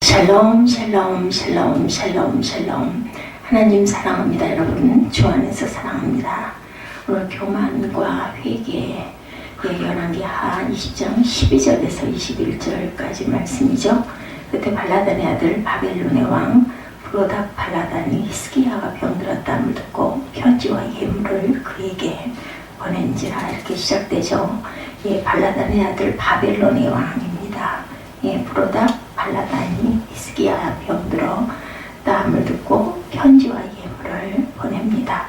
샬롬 샬롬 샬롬 샬롬 샬롬. 하나님 사랑합니다. 여러분 주 안에서 사랑합니다. 오늘 교만과 회개 열왕기하 20장 12절에서 21절까지 말씀이죠. 그때 발라단의 아들 바벨론의 왕 브로닥 발라단이 히스기야가 병들었다함을 듣고 편지와 예물을 그에게 보낸지라. 이렇게 시작되죠. 발라단의 아들 바벨론의 왕입니다. 브로닥 발라단이 히스기야 병들어 다함을 듣고 편지와 예물을 보냅니다.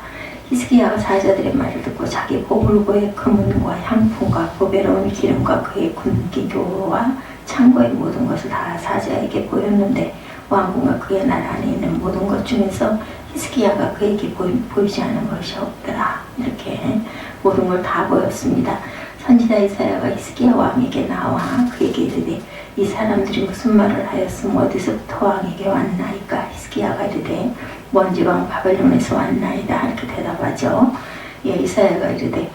히스기야가 사자들의 말을 듣고 자기 보물고의 금은과 향품과 보배로운 기름과 그의 군기교와 창고의 모든 것을 다 사자에게 보였는데 왕궁과 그의 나라 안에 있는 모든 것 중에서 히스기야가 그에게 보이지 않은 것이 없더라. 이렇게 모든 걸 다 보였습니다. 선지자 이사야가 히스기야 왕에게 나와 그에게 이르되 이 사람들이 무슨 말을 하였으면 어디서부터 왕에게 왔나이까? 히스기야가 이르되 먼지 왕 바벨론에서 왔나이다. 이렇게 대답하죠. 이사야가 이르되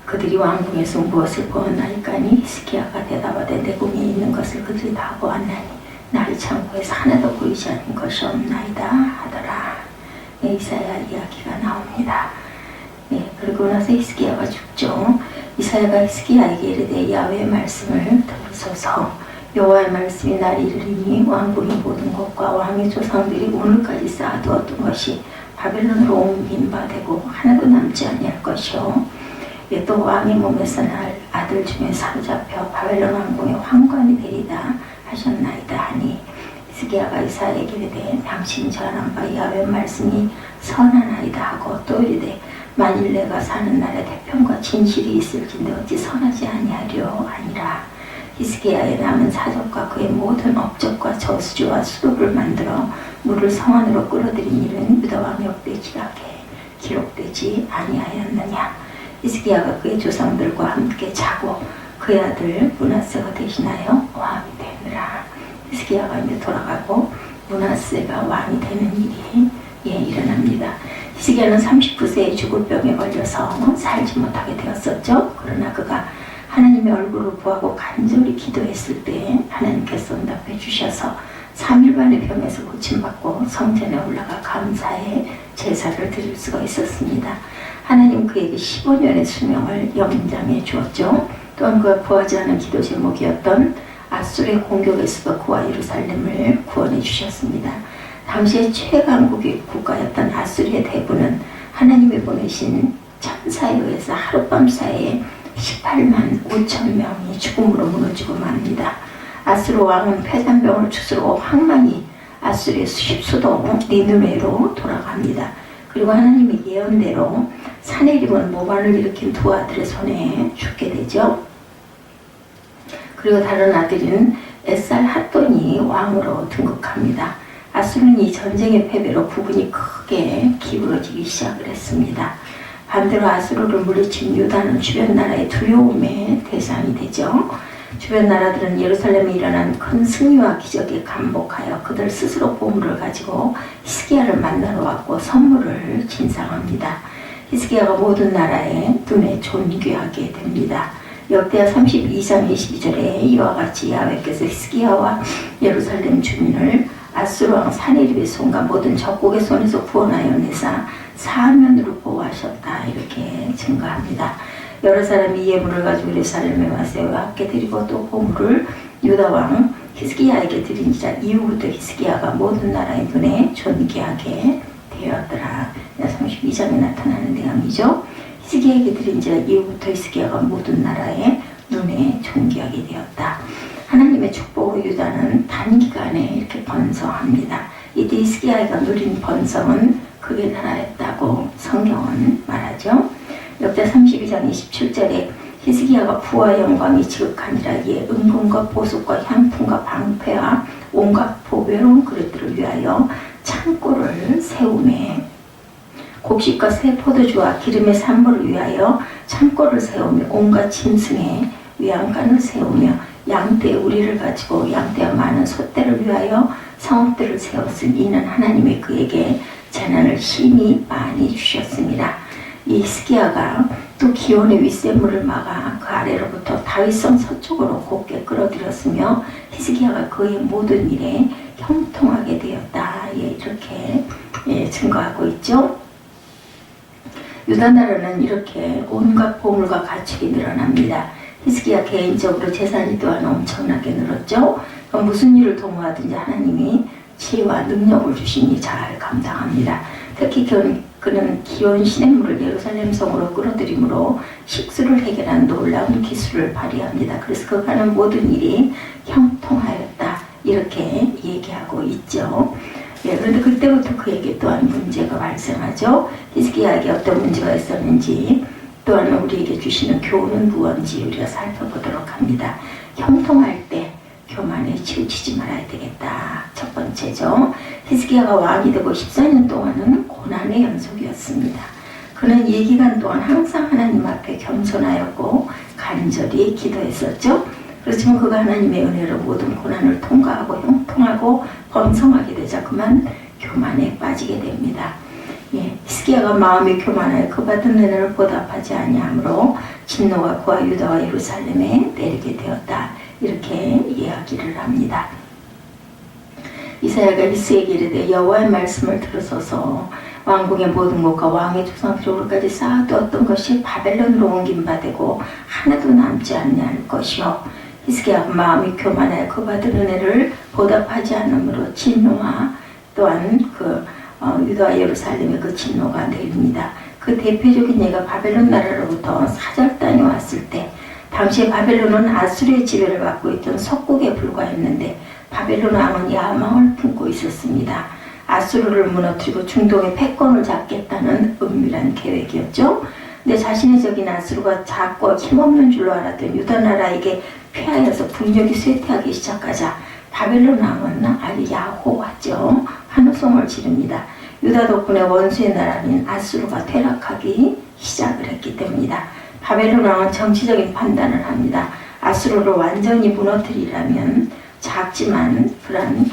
그들이 왕궁에서 무엇을 보았나이까니? 히스기야가 대답하되 내 궁에 있는 것을 그들이 다 보았나니 나의 창고에서 하나도 보이지 않는 것이 없나이다 하더라. 이사야 이야기가 나옵니다. 그리고 나서 히스기야가 죽죠. 이사야가 히스기야에게 이르되 야훼의 말씀을 들으소서. 여호와의 말씀이 날 이르리니 왕궁의 모든 것과 왕의 조상들이 오늘까지 쌓아두었던 것이 바벨론으로 옮긴 바 되고 하나도 남지 아니할 것이요. 또 왕의 몸에서 날 아들 중에 사로잡혀 바벨론 왕궁의 황관이 되리다 하셨나이다 하니 히스기야가 이사야에게 이르되 당신이 전한 바 야훼의 말씀이 선하나이다 하고 또 이르되 만일 내가 사는 날에 태평과 진실이 있을진데 어찌 선하지 아니하려 하니라. 히스기야의 남은 사적과 그의 모든 업적과 저수지와 수도를 만들어 물을 성 안으로 끌어들인 일은 유다 왕의 역대기록에 기록되지 아니하였느냐. 히스기야가 그의 조상들과 함께 자고 그의 아들 므낫세가 대신하여 왕이 되느라. 히스기야가 이제 돌아가고 므낫세가 왕이 되는 일이 일어납니다. 히스기야는 39세에 죽을 병에 걸려서 살지 못하게 되었었죠. 그러나 그가 하나님의 얼굴을 구하고 간절히 기도했을 때 하나님께서 응답해 주셔서 3일 만에 병에서 고침받고 성전에 올라가 감사의 제사를 드릴 수가 있었습니다. 하나님 그에게 15년의 수명을 연장해 주었죠. 또한 그가 구하지 않은 기도 제목이었던 아수르의 공격에서도 그와 예루살렘을 구원해 주셨습니다. 당시의 최강국의 국가였던 아수르의 대부는 하나님이 보내신 천사에 의해서 하룻밤 사이에 18만 5천 명이 죽음으로 무너지고 맙니다. 아수르 왕은 폐잔병을 추스르고 황망히 아수르의 수도 니느웨로 돌아갑니다. 그리고 하나님의 예언대로 사내립은 모반을 일으킨 두 아들의 손에 죽게 되죠. 그리고 다른 아들인 에살핫돈이 왕으로 등극합니다. 아수르는 이 전쟁의 패배로 부군이 크게 기울어지기 시작을 했습니다. 반대로 아수르를 물리친 유다는 주변 나라의 두려움의 대상이 되죠. 주변 나라들은 예루살렘에 일어난 큰 승리와 기적에 감복하여 그들 스스로 보물을 가지고 히스기야를 만나러 왔고 선물을 진상합니다. 히스기야가 모든 나라의 눈에 존귀하게 됩니다. 역대하 32장 22절에 이와 같이 야훼께서 히스기야와 예루살렘 주민을 아수르 왕 사네립의 손과 모든 적국의 손에서 구원하여 내사 사면으로 보호하셨다. 이렇게 증거합니다. 여러 사람이 예물을 가지고 예루살렘에 와서 함께 드리고 또 보물을 유다 왕 히스기야에게 드린지라. 이후부터 히스기야가 모든 나라의 눈에 존귀하게 되었더라. 32장에 나타나는 내용이죠. 히스기야에게 드린지라. 이후부터 히스기야가 모든 나라의 눈에 존귀하게 되었다. 하나님의 축복으로 유다는 단기간에 이렇게 번성합니다. 이때 히스기야가 누린 번성은 그의 나라였다고 성경은 말하죠. 역대 32장 27절에 히스기야가 부와 영광이 지극하니라. 이에 은금과 보석과 향품과 방패와 온갖 보배로운 그릇들을 위하여 창고를 세우매 곡식과 새 포도주와 기름의 산물을 위하여 창고를 세우며 온갖 짐승의 위안관을 세우며 양떼 우리를 가지고 양떼와 많은 소떼를 위하여 성읍들을 세웠으니 이는 하나님의 그에게 재난을 심히 많이 주셨습니다. 이 히스기야가 또 기온의 윗샘물을 막아 그 아래로부터 다윗성 서쪽으로 곱게 끌어들였으며 히스기야가 그의 모든 일에 형통하게 되었다. 예, 이렇게 증거하고 있죠. 유다 나라는 이렇게 온갖 보물과 가축이 늘어납니다. 히스기야 개인적으로 재산이 또한 엄청나게 늘었죠. 무슨 일을 도모하든지 하나님이 지혜와 능력을 주시니 잘 감당합니다. 특히 그는 기온 시냇물을 예루살렘 성으로 끌어들임으로 식수를 해결한 놀라운 기술을 발휘합니다. 그래서 그가 하는 모든 일이 형통하였다. 이렇게 얘기하고 있죠. 예, 그런데 그때부터 그에게 또한 문제가 발생하죠. 히스기야에게 어떤 문제가 있었는지 또한 우리에게 주시는 교훈은 무언지 우리가 살펴보도록 합니다. 형통할 때 교만에 치우치지 말아야 되겠다. 첫 번째죠. 히스기야가 왕이 되고 14년 동안은 고난의 연속이었습니다. 그는 이 기간 동안 항상 하나님 앞에 겸손하였고 간절히 기도했었죠. 그렇지만 그가 하나님의 은혜로 모든 고난을 통과하고 형통하고 번성하게 되자 그만 교만에 빠지게 됩니다. 예, 히스기야가 마음이 교만하여 그 받은 은혜를 보답하지 아니하므로 진노가 그와 유다와 예루살렘에 내리게 되었다. 이렇게 이야기를 합니다. 이사야가 히스에게 이르되 여호와의 말씀을 들으소서 왕궁의 모든 것과 왕의 조상적으로까지 쌓아두었던 것이 바벨론으로 옮긴 바 되고 하나도 남지 않을 것이요 히스기야가 마음이 교만하여 그 받은 은혜를 보답하지 않으므로 진노와 또한 유다와 예루살렘의 그 진노가 내립니다. 그 대표적인 예가 바벨론 나라로부터 사절단이 왔을 때 당시에 바벨론은 아수르의 지배를 받고 있던 석국에 불과했는데 바벨론 왕은 야망을 품고 있었습니다. 아수르를 무너뜨리고 중동의 패권을 잡겠다는 은밀한 계획이었죠. 근데 자신의 적인 아수르가 작고 힘없는 줄로 알았던 유다 나라에게 피하여서 국력이 쇠퇴하기 시작하자 바벨론 왕은 아주 야호하죠. 환호성을 지릅니다. 유다 덕분에 원수의 나라인 아수르가 퇴락하기 시작을 했기 때문이다. 바벨론 왕은 정치적인 판단을 합니다. 아수르를 완전히 무너뜨리려면 작지만 그런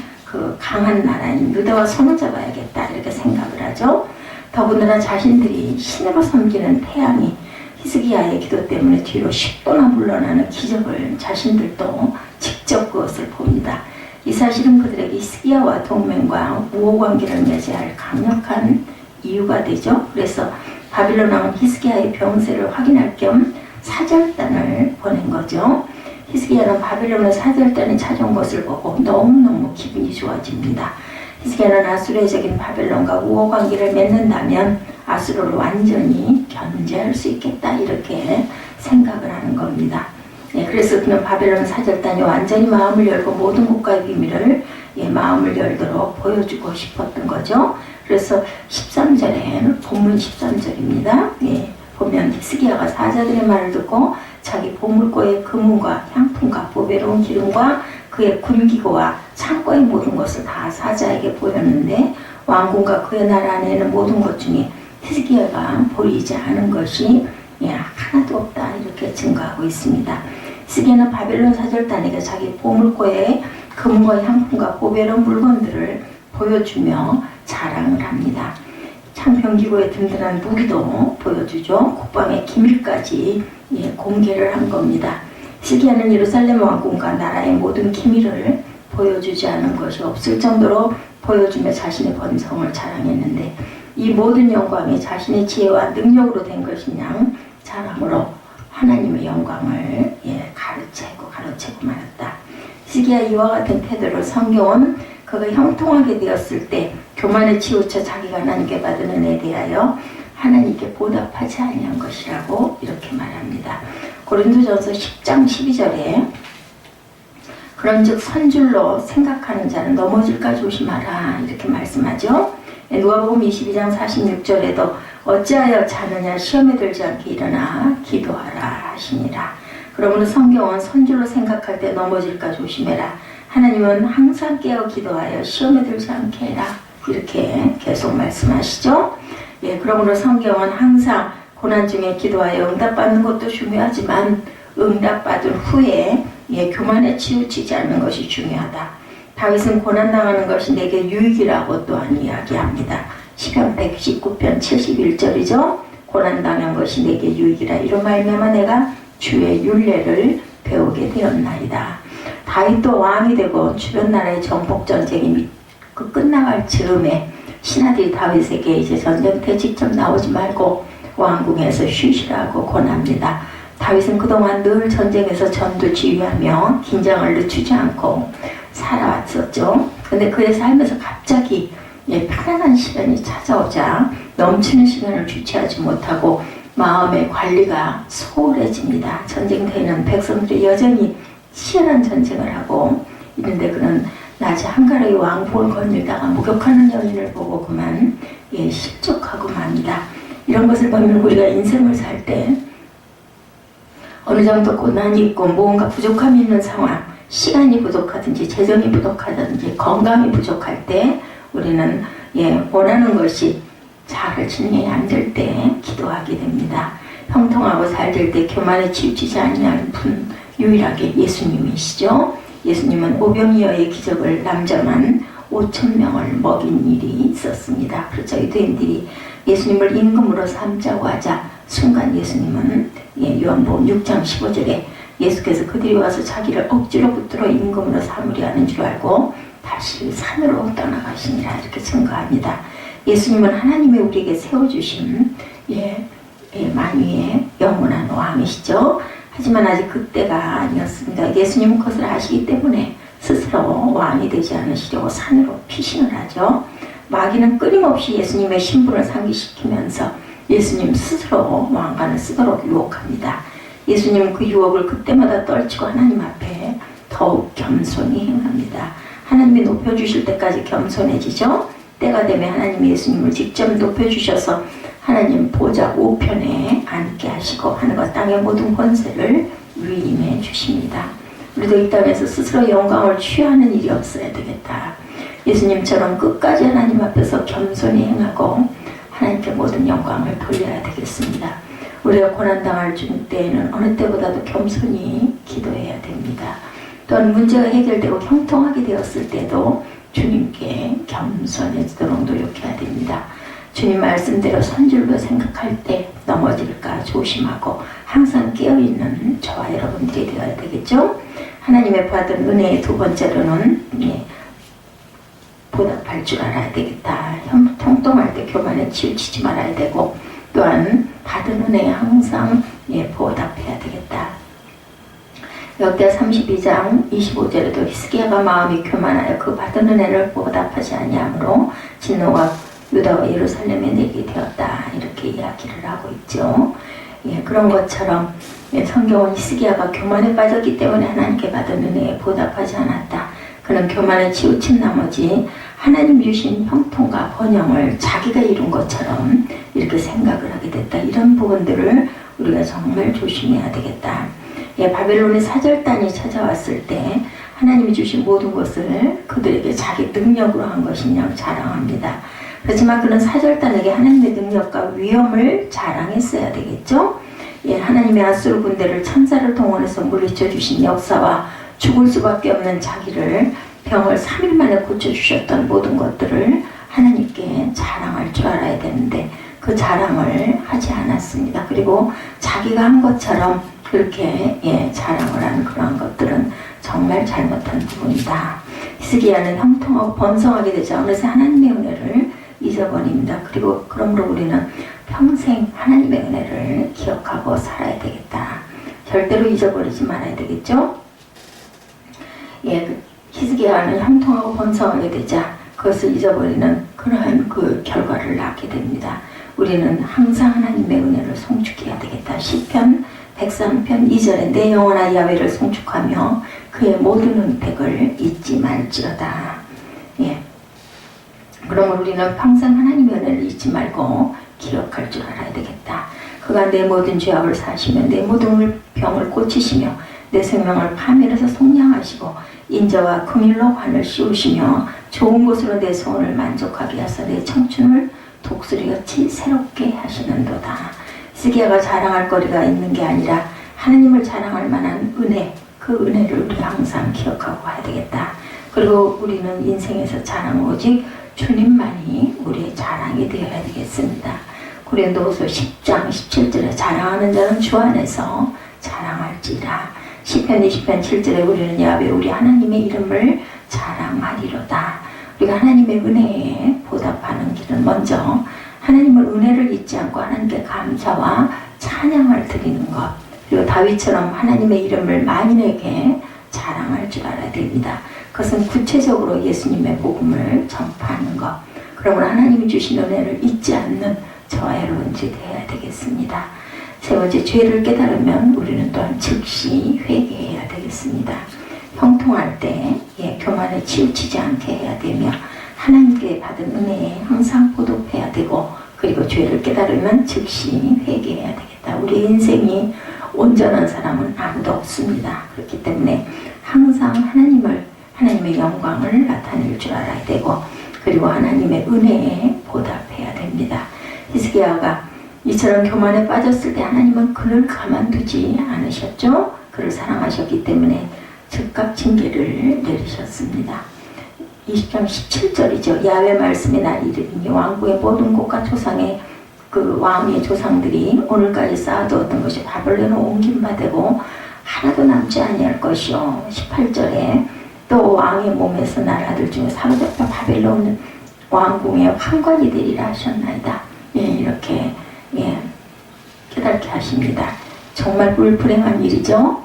강한 나라인 유다와 손을 잡아야겠다 이렇게 생각을 하죠. 더군다나 자신들이 신으로 섬기는 태양이 히스기야의 기도 때문에 뒤로 10도나 물러나는 기적을 자신들도 직접 그것을 봅니다. 이 사실은 그들에게 히스기야와 동맹과 우호관계를 맺어야 할 강력한 이유가 되죠. 그래서 바빌론 왕은 히스기야의 병세를 확인할 겸 사절단을 보낸 거죠. 히스기야는 바빌론의 사절단이 찾아온 것을 보고 너무너무 기분이 좋아집니다. 히스기야는 아수르의 적인 바벨론과 우호관계를 맺는다면 아수르를 완전히 견제할 수 있겠다 이렇게 생각을 하는 겁니다. 예, 그래서 그는 바벨론 사절단이 완전히 마음을 열고 모든 국가의 비밀을 마음을 열도록 보여주고 싶었던 거죠. 그래서 13절에 본문 13절입니다. 예, 보면 히스기야가 사자들의 말을 듣고 자기 보물고의 금은과 향품과 보배로운 기름과 그의 군기고와 창고의 모든 것을 다 사자에게 보였는데 왕궁과 그의 나라 안에 있는 모든 것 중에 히스기야가 보이지 않은 것이 하나도 없다 이렇게 증거하고 있습니다. 히스기야는 바벨론 사절단에게 자기 보물고의 금과 향품과 보배로운 물건들을 보여주며 자랑을 합니다. 창병기고의 든든한 무기도 보여주죠. 국방의 기밀까지 공개를 한 겁니다. 히스기야는 예루살렘 왕궁과 나라의 모든 기밀을 보여주지 않은 것이 없을 정도로 보여주며 자신의 번성을 자랑했는데 이 모든 영광이 자신의 지혜와 능력으로 된 것이냐 자랑으로 하나님의 영광을 가로채고 말았다. 히스기야 이와 같은 태도를 성경은 그가 형통하게 되었을 때 교만에 치우쳐 자기가 하나님께 받은 은혜에 대하여 하나님께 보답하지 아니한 것이라고 이렇게 말합니다. 고린도전서 10장 12절에 그런즉 선줄로 생각하는 자는 넘어질까 조심하라 이렇게 말씀하죠. 누가복음 22장 46절에도 어찌하여 자느냐 시험에 들지 않게 일어나 기도하라 하시니라. 그러므로 성경은 선줄로 생각할 때 넘어질까 조심해라. 하나님은 항상 깨어 기도하여 시험에 들지 않게 해라. 이렇게 계속 말씀하시죠. 예, 그러므로 성경은 항상 고난 중에 기도하여 응답받는 것도 중요하지만 응답받은 후에 교만에 치우치지 않는 것이 중요하다. 다윗은 고난당하는 것이 내게 유익이라고 또한 이야기합니다. 시편 119편 71절이죠. 고난당한 것이 내게 유익이라. 이로 말미암아 내가 주의 율례를 배우게 되었나이다. 다윗도 왕이 되고 주변 나라의 정복 전쟁이 끝나갈 즈음에 신하들이 다윗에게 이제 전쟁터에 직접 나오지 말고 왕궁에서 쉬시라고 권합니다. 다윗은 그동안 늘 전쟁에서 전투 지휘하며 긴장을 늦추지 않고 살아왔었죠. 근데 그의 삶에서 갑자기 편안한 시간이 찾아오자 넘치는 시간을 주체하지 못하고 마음의 관리가 소홀해집니다. 전쟁터에는 백성들이 여전히 치열한 전쟁을 하고 있는데 그는 낮에 한가로이 왕궁을 거닐다가 목욕하는 여인을 보고 그만 실족하고 맙니다. 이런 것을 보면 우리가 인생을 살 때 어느 정도 고난이 있고 무언가 부족함이 있는 상황, 시간이 부족하든지 재정이 부족하든지 건강이 부족할 때 우리는 원하는 것이 잘 진행이 안 될 때 기도하게 됩니다. 형통하고 잘 될 때 교만에 치우치지 아니하는 분 유일하게 예수님이시죠. 예수님은 오병이어의 기적을 남자만 5,000명을 먹인 일이 있었습니다. 그렇죠. 유대인들이 예수님을 임금으로 삼자고 하자 순간 예수님은 요한복음 6장 15절에 예수께서 그들이 와서 자기를 억지로 붙들어 임금으로 삼으려 하는 줄 알고 다시 산으로 떠나가시니라 이렇게 증거합니다. 예수님은 하나님이 우리에게 세워주신 만유의 영원한 왕이시죠. 하지만 아직 그때가 아니었습니다. 예수님은 그것을 아시기 때문에 스스로 왕이 되지 않으시려고 산으로 피신을 하죠. 마귀는 끊임없이 예수님의 신분을 상기시키면서 예수님 스스로 왕관을 쓰도록 유혹합니다. 예수님은 그 유혹을 그때마다 떨치고 하나님 앞에 더욱 겸손히 행합니다. 하나님이 높여주실 때까지 겸손해지죠. 때가 되면 하나님이 예수님을 직접 높여주셔서 하나님 보좌 우편에 앉게 하시고 하늘과 땅의 모든 권세를 위임해 주십니다. 우리도 이 땅에서 스스로 영광을 취하는 일이 없어야 되겠다. 예수님처럼 끝까지 하나님 앞에서 겸손히 행하고 하나님께 모든 영광을 돌려야 되겠습니다. 우리가 고난당할 때에는 어느 때보다도 겸손히 기도해야 됩니다. 또한 문제가 해결되고 형통하게 되었을 때도 주님께 겸손해지도록 노력해야 됩니다. 주님 말씀대로 선줄로 생각할 때 넘어질까 조심하고 항상 깨어있는 저와 여러분들이 되어야 되겠죠. 하나님의 받은 은혜의 두 번째로는 보답할 줄 알아야 되겠다. 형통할 때 교만에 치우치지 말아야 되고 또한 받은 은혜에 항상 보답해야 되겠다. 역대 32장 25절에도 히스기야가 마음이 교만하여 그 받은 은혜를 보답하지 아니하므로 진노가 유다와 예루살렘에 내게 되었다 이렇게 이야기를 하고 있죠. 그런 것처럼 성경은 히스기야가 교만에 빠졌기 때문에 하나님께 받은 은혜에 보답하지 않았다. 그는 교만에 치우친 나머지 하나님 주신 형통과 번영을 자기가 이룬 것처럼 이렇게 생각을 하게 됐다. 이런 부분들을 우리가 정말 조심해야 되겠다. 바벨론의 사절단이 찾아왔을 때 하나님이 주신 모든 것을 그들에게 자기 능력으로 한 것이냐고 자랑합니다. 그렇지만 그런 사절단에게 하나님의 능력과 위엄을 자랑했어야 되겠죠. 하나님의 아수르 군대를 천사를 동원해서 물리쳐 주신 역사와 죽을 수밖에 없는 자기를 병을 3일 만에 고쳐주셨던 모든 것들을 하나님께 자랑할 줄 알아야 되는데 그 자랑을 하지 않았습니다. 그리고 자기가 한 것처럼 그렇게 자랑을 하는 그런 것들은 정말 잘못한 부분이다. 히스기야는 형통하고 번성하게 되자 어느새 하나님의 은혜를 잊어버립니다. 그리고 그러므로 우리는 평생 하나님의 은혜를 기억하고 살아야 되겠다. 절대로 잊어버리지 말아야 되겠죠. 히스기야는 형통하고 번성하게 되자 그것을 잊어버리는 그러한 그 결과를 낳게 됩니다. 우리는 항상 하나님의 은혜를 송축해야 되겠다. 시편 103편 2절에 내 영혼아 야훼를 송축하며 그의 모든 은택을 잊지 말지어다. 그러면 우리는 평생 하나님의 은혜를 잊지 말고 기억할 줄 알아야 되겠다. 그가 내 모든 죄악을 사시며 내 모든 병을 고치시며 내 생명을 파멸해서 속량하시고 인자와 긍휼로 관을 씌우시며 좋은 곳으로 내 소원을 만족하게 하사 내 청춘을 독수리같이 새롭게 하시는도다. 히스기야가 자랑할 거리가 있는 게 아니라 하나님을 자랑할 만한 은혜, 그 은혜를 우리가 항상 기억하고 가야 되겠다. 그리고 우리는 인생에서 자랑 오직 주님만이 우리의 자랑이 되어야 되겠습니다. 고린도후서 10장 17절에 자랑하는 자는 주 안에서 자랑할지라. 시편 20편 7절에 우리는 야훼 우리 하나님의 이름을 자랑하리로다. 우리가 하나님의 은혜에 보답하는 길은 먼저 하나님을 은혜를 잊지 않고 하나님께 감사와 찬양을 드리는 것, 그리고 다윗처럼 하나님의 이름을 만인에게 자랑할 줄 알아야 됩니다. 그것은 구체적으로 예수님의 복음을 전파하는 것, 그러므로 하나님이 주신 은혜를 잊지 않는 저와 여러분들이 되어야 되겠습니다. 세 번째, 죄를 깨달으면 우리는 또한 즉시 회개해야 되겠습니다. 형통할 때 교만에 치우치지 않게 해야 되며 하나님께 받은 은혜에 항상 보답해야 되고, 그리고 죄를 깨달으면 즉시 회개해야 되겠다. 우리 인생이 온전한 사람은 아무도 없습니다. 그렇기 때문에 항상 하나님의 영광을 나타낼 줄 알아야 되고, 그리고 하나님의 은혜에 보답해야 됩니다. 히스기야가 이처럼 교만에 빠졌을 때 하나님은 그를 가만두지 않으셨죠. 그를 사랑하셨기 때문에 즉각 징계를 내리셨습니다. 20장 17절이죠. 야훼 말씀의 날이 이르니 왕국의 모든 곳과 조상의 그 왕의 조상들이 오늘까지 쌓아두었던 것이 바벨론으로 옮긴 바 되고 하나도 남지 아니할 것이요. 18절에 또 왕의 몸에서 날 아들 중에 사로잡혀 바벨론 왕궁의 환관이 되리라 하셨나이다. 이렇게 깨닫게 하십니다. 정말 불불행한 일이죠.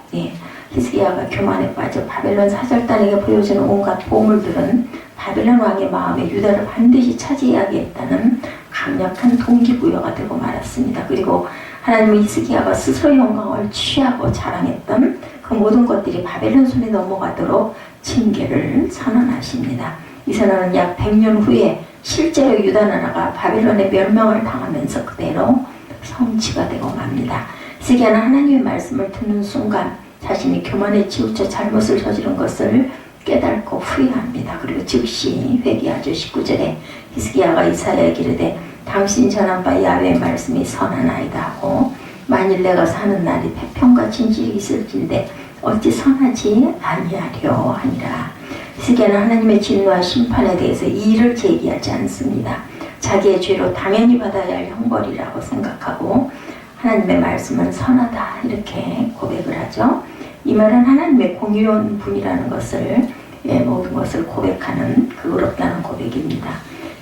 히스기야가 교만에 빠져 바벨론 사절단에게 보여주는 온갖 보물들은 바벨론 왕의 마음에 유다를 반드시 차지해야겠다는 강력한 동기부여가 되고 말았습니다. 그리고 하나님은 히스기야가 스스로 영광을 취하고 자랑했던 그 모든 것들이 바벨론 손에 넘어가도록 징계를 선언하십니다. 이 선언은 약 100년 후에 실제로 유다 나라가 바벨론의 멸망을 당하면서 그대로 성취가 되고 맙니다. 히스기야는 하나님의 말씀을 듣는 순간 자신이 교만에 치우쳐 잘못을 저지른 것을 깨닫고 후회합니다. 그리고 즉시 회개하죠. 19절에 히스기야가 이사야에게 이르되 당신이 전한 바 야훼의 말씀이 선하나이다 하고 만일 내가 사는 날이 태평과 진실이 있을진데 어찌 선하지 아니하려 하니라. 히스기야는 하나님의 진노와 심판에 대해서 이의를 제기하지 않습니다. 자기의 죄로 당연히 받아야 할 형벌이라고 생각하고 하나님의 말씀은 선하다 이렇게 고백을 하죠. 이 말은 하나님의 공의로운 분이라는 것을 모든 것을 고백하는 의롭다는 고백입니다.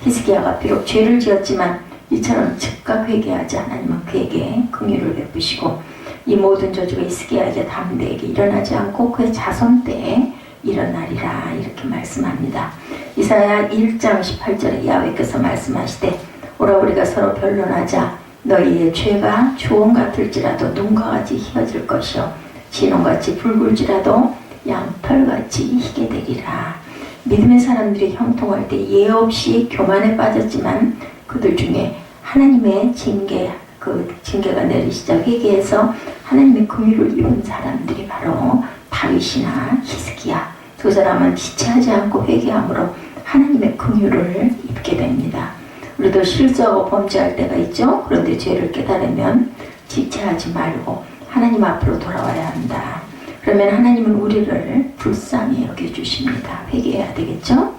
히스기야가 비록 죄를 지었지만 이처럼 즉각 회개하지 하나님은 그에게 긍휼을 베푸시고 이 모든 저주가 히스기야에게 담대에게 일어나지 않고 그의 자손 때에 일어나리라 이렇게 말씀합니다. 이사야 1장 18절에 야훼께서 말씀하시되 오라 우리가 서로 변론하자. 너희의 죄가 주홍 같을지라도 눈과 같이 희어질 것이요 진홍같이 붉을지라도 양털같이 희게 되리라. 믿음의 사람들이 형통할 때 예 없이 교만에 빠졌지만 그들 중에 하나님의 징계가 내리시자 회개해서 하나님의 긍휼을 입은 사람들이 바로 다윗이나 히스기야. 두 사람은 지체하지 않고 회개함으로 하나님의 긍휼을 입게 됩니다. 우리도 실수하고 범죄할 때가 있죠. 그런데 죄를 깨달으면 지체하지 말고 하나님 앞으로 돌아와야 한다. 그러면 하나님은 우리를 불쌍히 여겨주십니다. 회개해야 되겠죠?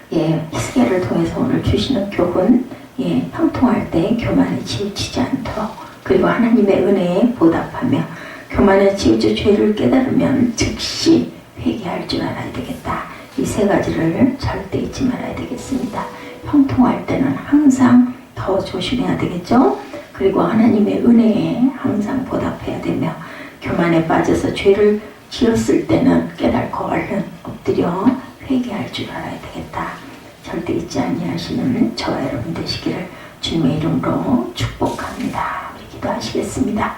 히스기야를 통해서 오늘 주시는 교훈, 형통할 때 교만에 치우치지 않도록, 그리고 하나님의 은혜에 보답하며 교만에 치우쳐 죄를 깨달으면 즉시 회개할 줄 알아야 되겠다. 이 세 가지를 절대 잊지 말아야 되겠습니다. 형통할 때는 항상 더 조심해야 되겠죠? 그리고 하나님의 은혜에 항상 보답해야 되며 교만에 빠져서 죄를 지었을 때는 깨닫고 얼른 엎드려 회개할 줄 알아야 되겠다. 절대 잊지 아니하시는 저와 여러분 되시기를 주님의 이름으로 축복합니다. 우리 기도하시겠습니다.